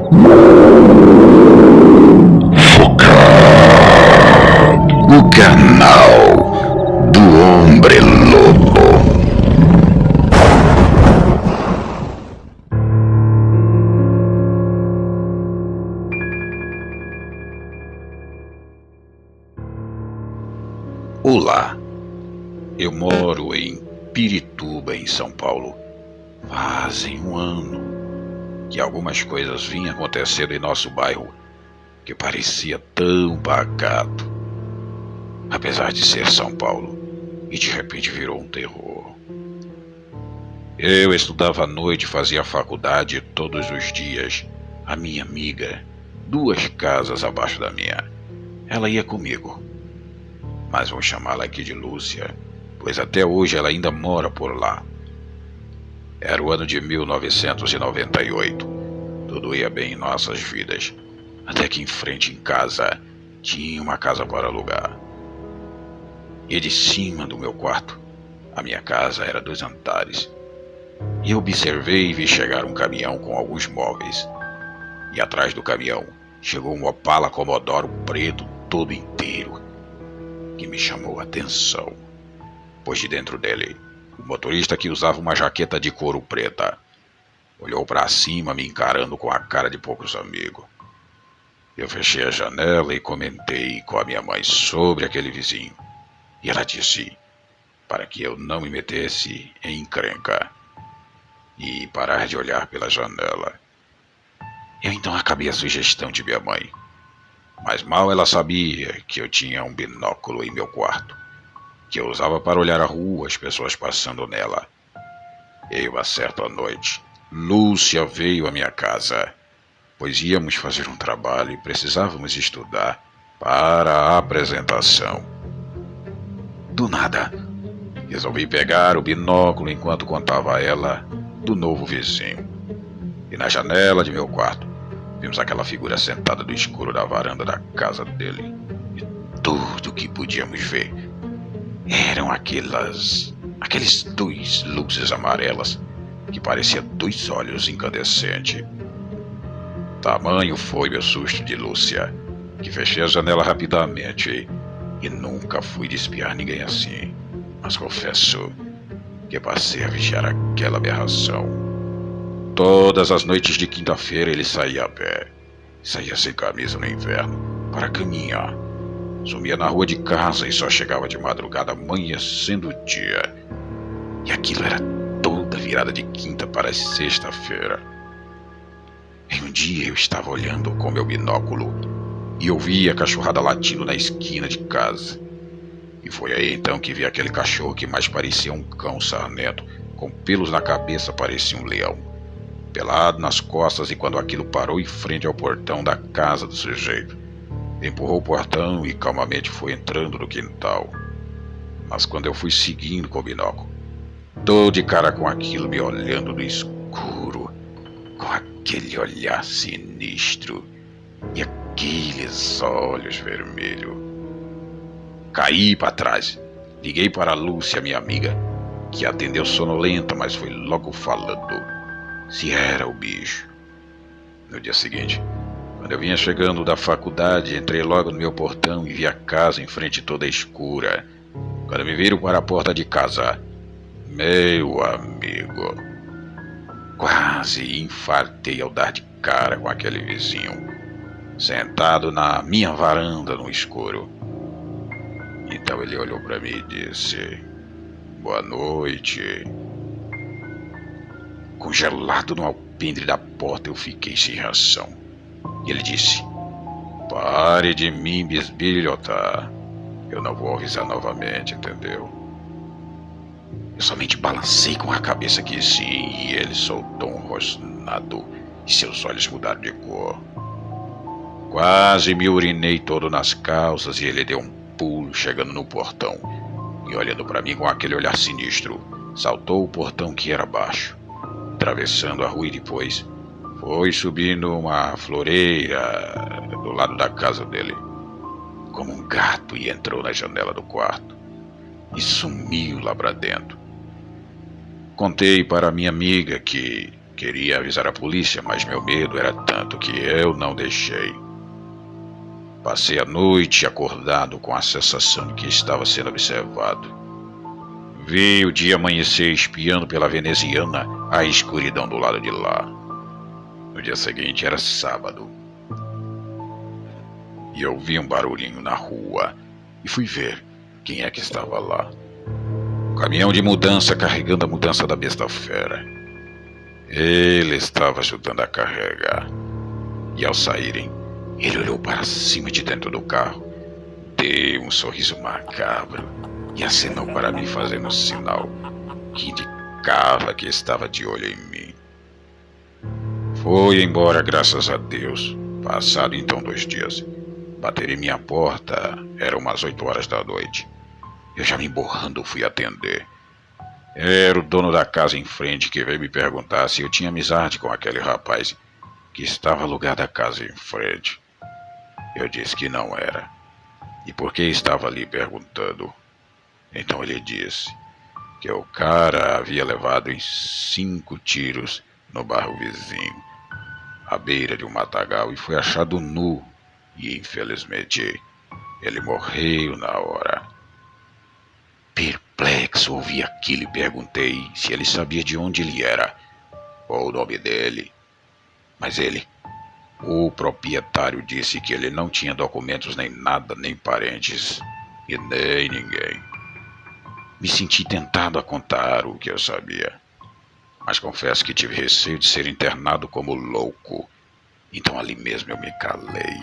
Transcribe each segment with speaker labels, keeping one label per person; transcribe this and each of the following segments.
Speaker 1: O canal do Hombre Lobo. Olá, eu moro em Pirituba, em São Paulo. Fazem um ano que algumas coisas vinham acontecendo em nosso bairro que parecia tão pacato, apesar de ser São Paulo, e de repente virou um terror. Eu estudava à noite e fazia faculdade todos os dias. A minha amiga, 2 casas abaixo da minha, ela ia comigo. Mas vou chamá-la aqui de Lúcia, pois até hoje ela ainda mora por lá. Era o ano de 1998. Tudo ia bem em nossas vidas, até que em frente em casa tinha uma casa para alugar. E de cima do meu quarto, a minha casa era 2 andares. E eu observei e vi chegar um caminhão com alguns móveis. E atrás do caminhão chegou um Opala Commodore preto todo inteiro, que me chamou a atenção, pois de dentro dele, o motorista, que usava uma jaqueta de couro preta, olhou para cima me encarando com a cara de poucos amigos. Eu fechei a janela e comentei com a minha mãe sobre aquele vizinho. E ela disse para que eu não me metesse em encrenca e parar de olhar pela janela. Eu então acabei a sugestão de minha mãe, mas mal ela sabia que eu tinha um binóculo em meu quarto, que eu usava para olhar a rua, as pessoas passando nela. E uma certa noite, Lúcia veio à minha casa, pois íamos fazer um trabalho e precisávamos estudar para a apresentação. Do nada, resolvi pegar o binóculo enquanto contava a ela do novo vizinho. E na janela de meu quarto, vimos aquela figura sentada no escuro da varanda da casa dele. E tudo que podíamos ver eram aqueles 2 luzes amarelas que pareciam 2 olhos incandescentes. Tamanho foi meu susto de Lúcia, que fechei a janela rapidamente e nunca fui de espiar ninguém assim. Mas confesso que passei a vigiar aquela aberração. Todas as noites de quinta-feira ele saía a pé, saía sem camisa no inverno, para caminhar. Sumia na rua de casa e só chegava de madrugada, amanhecendo o dia. E aquilo era toda virada de quinta para sexta-feira. Em um dia eu estava olhando com meu binóculo e ouvi a cachorrada latindo na esquina de casa. E foi aí então que vi aquele cachorro que mais parecia um cão sarnento, com pelos na cabeça, parecia um leão, pelado nas costas. E quando aquilo parou em frente ao portão da casa do sujeito, empurrou o portão e calmamente foi entrando no quintal. Mas quando eu fui seguindo com o binóculo, tô de cara com aquilo me olhando no escuro, com aquele olhar sinistro e aqueles olhos vermelhos. Caí para trás, liguei para a Lúcia, minha amiga, que atendeu sonolenta, mas foi logo falando se era o bicho. No dia seguinte, quando eu vinha chegando da faculdade, entrei logo no meu portão e vi a casa em frente toda escura. Quando me viram para a porta de casa, meu amigo, quase infartei ao dar de cara com aquele vizinho, sentado na minha varanda no escuro. Então ele olhou para mim e disse: "Boa noite." Congelado no alpendre da porta, eu fiquei sem reação. E ele disse: "Pare de me bisbilhotar. Eu não vou avisar novamente, entendeu?" Eu somente balancei com a cabeça que sim, e ele soltou um rosnado e seus olhos mudaram de cor. Quase me urinei todo nas calças e ele deu um pulo chegando no portão e, olhando para mim com aquele olhar sinistro, saltou o portão que era baixo, atravessando a rua, e depois foi subindo uma floreira do lado da casa dele, como um gato, e entrou na janela do quarto e sumiu lá para dentro. Contei para minha amiga, que Queria avisar a polícia, mas meu medo era tanto que eu não deixei. Passei a noite acordado com a sensação de que estava sendo observado. Vi o dia amanhecer espiando pela veneziana a escuridão do lado de lá. No dia seguinte era sábado. E eu vi um barulhinho na rua e fui ver quem é que estava lá. Um caminhão de mudança carregando a mudança da besta fera. Ele estava ajudando a carregar. E ao saírem, ele olhou para cima de dentro do carro, deu um sorriso macabro e acenou para mim fazendo um sinal que indicava que estava de olho em mim. Foi embora, graças a Deus. Passado então 2 dias, bateram em minha porta, eram umas 8 horas da noite. Eu já me emborrando fui atender. Era o dono da casa em frente que veio me perguntar se eu tinha amizade com aquele rapaz que estava alugado a casa em frente. Eu disse que não era. E por que estava ali perguntando? Então ele disse que o cara havia levado em 5 tiros no bairro vizinho, à beira de um matagal, e foi achado nu. E infelizmente ele morreu na hora. Perplexo, ouvi aquilo e perguntei se ele sabia de onde ele era ou o nome dele. Mas ele, o proprietário, disse que ele não tinha documentos nem nada, nem parentes e nem ninguém. Me senti tentado a contar o que eu sabia, mas confesso que tive receio de ser internado como louco. Então ali mesmo eu me calei.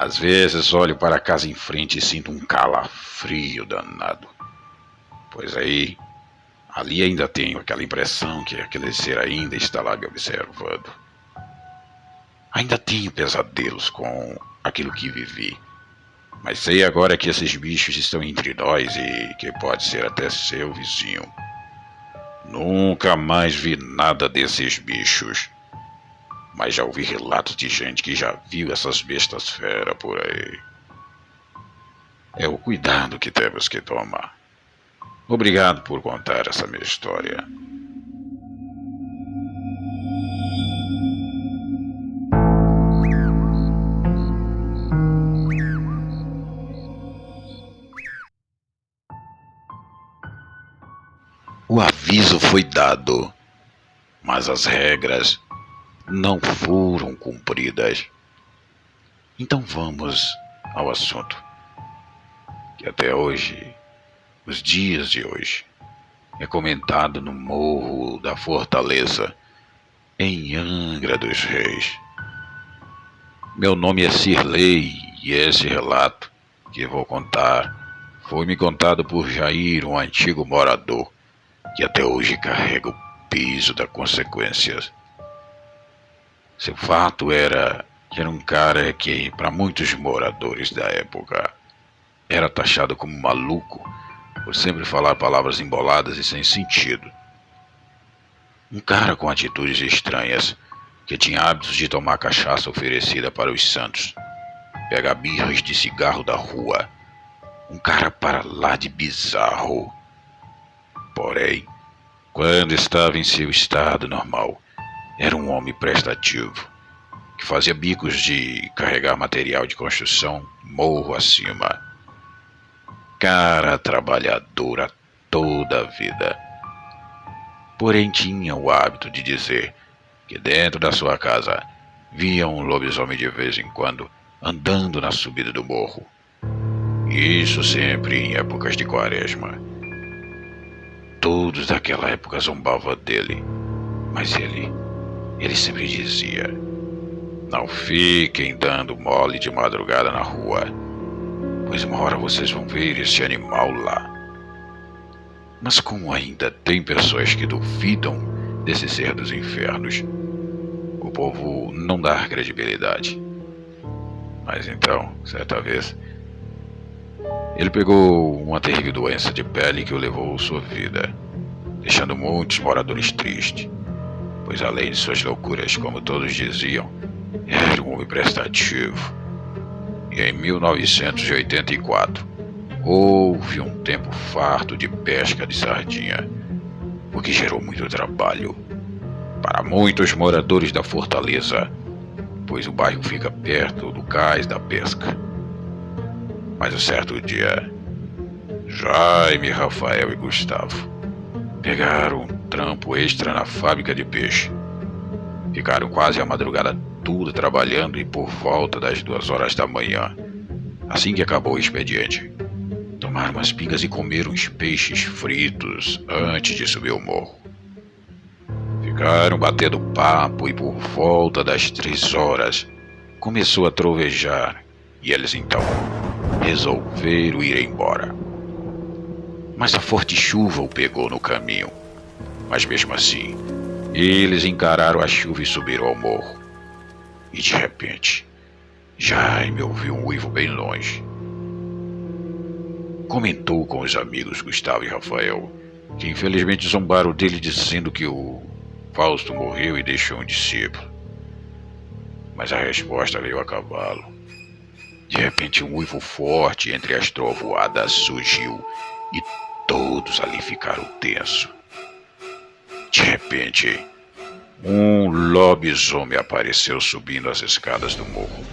Speaker 1: Às vezes olho para a casa em frente e sinto um calafrio danado. Pois ali ainda tenho aquela impressão que aquele ser ainda está lá me observando. Ainda tenho pesadelos com aquilo que vivi. Mas sei agora que esses bichos estão entre nós e que pode ser até seu vizinho. Nunca mais vi nada desses bichos. Mas já ouvi relatos de gente que já viu essas bestas fera por aí. É o cuidado que temos que tomar. Obrigado por contar essa minha história. O aviso foi dado, mas as regras não foram cumpridas. Então vamos ao assunto, que até hoje, os dias de hoje, é comentado no Morro da Fortaleza, em Angra dos Reis. Meu nome é Cirlei e esse relato que vou contar foi me contado por Jair, um antigo morador, que até hoje carrega o peso das consequências. Seu fato era que era um cara que, para muitos moradores da época, era taxado como maluco por sempre falar palavras emboladas e sem sentido. Um cara com atitudes estranhas, que tinha hábitos de tomar cachaça oferecida para os santos, pegar birras de cigarro da rua. Um cara para lá de bizarro. Porém, quando estava em seu estado normal, era um homem prestativo, que fazia bicos de carregar material de construção morro acima. Cara trabalhadora toda a vida. Porém tinha o hábito de dizer que dentro da sua casa via um lobisomem de vez em quando andando na subida do morro. Isso sempre em épocas de quaresma. Todos daquela época zombavam dele, mas ele sempre dizia: não fiquem dando mole de madrugada na rua, pois uma hora vocês vão ver esse animal lá. Mas como ainda tem pessoas que duvidam desse ser dos infernos, o povo não dá credibilidade. Mas então, certa vez, ele pegou uma terrível doença de pele que o levou à sua vida, deixando muitos moradores tristes, pois além de suas loucuras, como todos diziam, era um homem prestativo. E em 1984, houve um tempo farto de pesca de sardinha, o que gerou muito trabalho. Há muitos moradores da fortaleza, pois o bairro fica perto do cais da pesca. Mas um certo dia, Jaime, Rafael e Gustavo pegaram um trampo extra na fábrica de peixe. Ficaram quase a madrugada toda trabalhando e por volta das 2 horas da manhã, assim que acabou o expediente, tomaram umas pingas e comeram os peixes fritos antes de subir o morro. Ficaram batendo papo e por volta das 3 horas começou a trovejar e eles então resolveram ir embora. Mas a forte chuva o pegou no caminho. Mas mesmo assim, eles encararam a chuva e subiram ao morro. E de repente, Jaime ouviu um uivo bem longe. Comentou com os amigos Gustavo e Rafael, que infelizmente zombaram dele dizendo que o Fausto morreu e deixou um discípulo. Mas a resposta veio a cavalo. De repente um uivo forte entre as trovoadas surgiu e todos ali ficaram tensos. De repente, um lobisomem apareceu subindo as escadas do morro,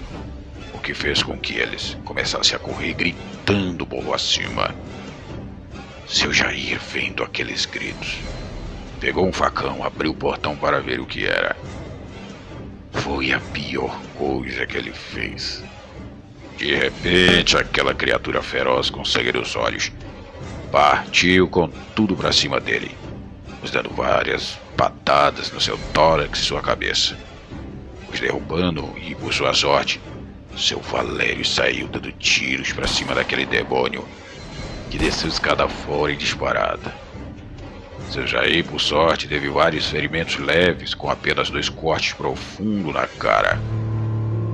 Speaker 1: o que fez com que eles começassem a correr gritando morro acima. Seu Jair, vendo aqueles gritos, pegou um facão, abriu o portão para ver o que era. Foi a pior coisa que ele fez. De repente, aquela criatura feroz com sangue nos olhos partiu com tudo para cima dele, os dando várias patadas no seu tórax e sua cabeça, os derrubando e, por sua sorte, seu Valério saiu dando tiros para cima daquele demônio que desceu escada fora e disparada. Seu Jair, por sorte, teve vários ferimentos leves com apenas 2 cortes profundos na cara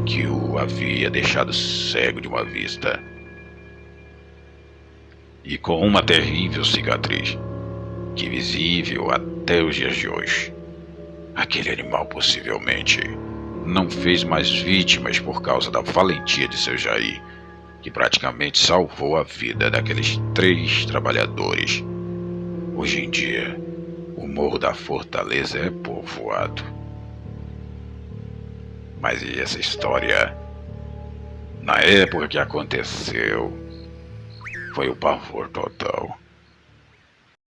Speaker 1: que o havia deixado cego de uma vista. E com uma terrível cicatriz, que visível até os dias de hoje. Aquele animal possivelmente não fez mais vítimas por causa da valentia de seu Jair, que praticamente salvou a vida daqueles 3 trabalhadores. Hoje em dia, o Morro da Fortaleza é povoado. Mas e essa história? Na época que aconteceu, foi o pavor total.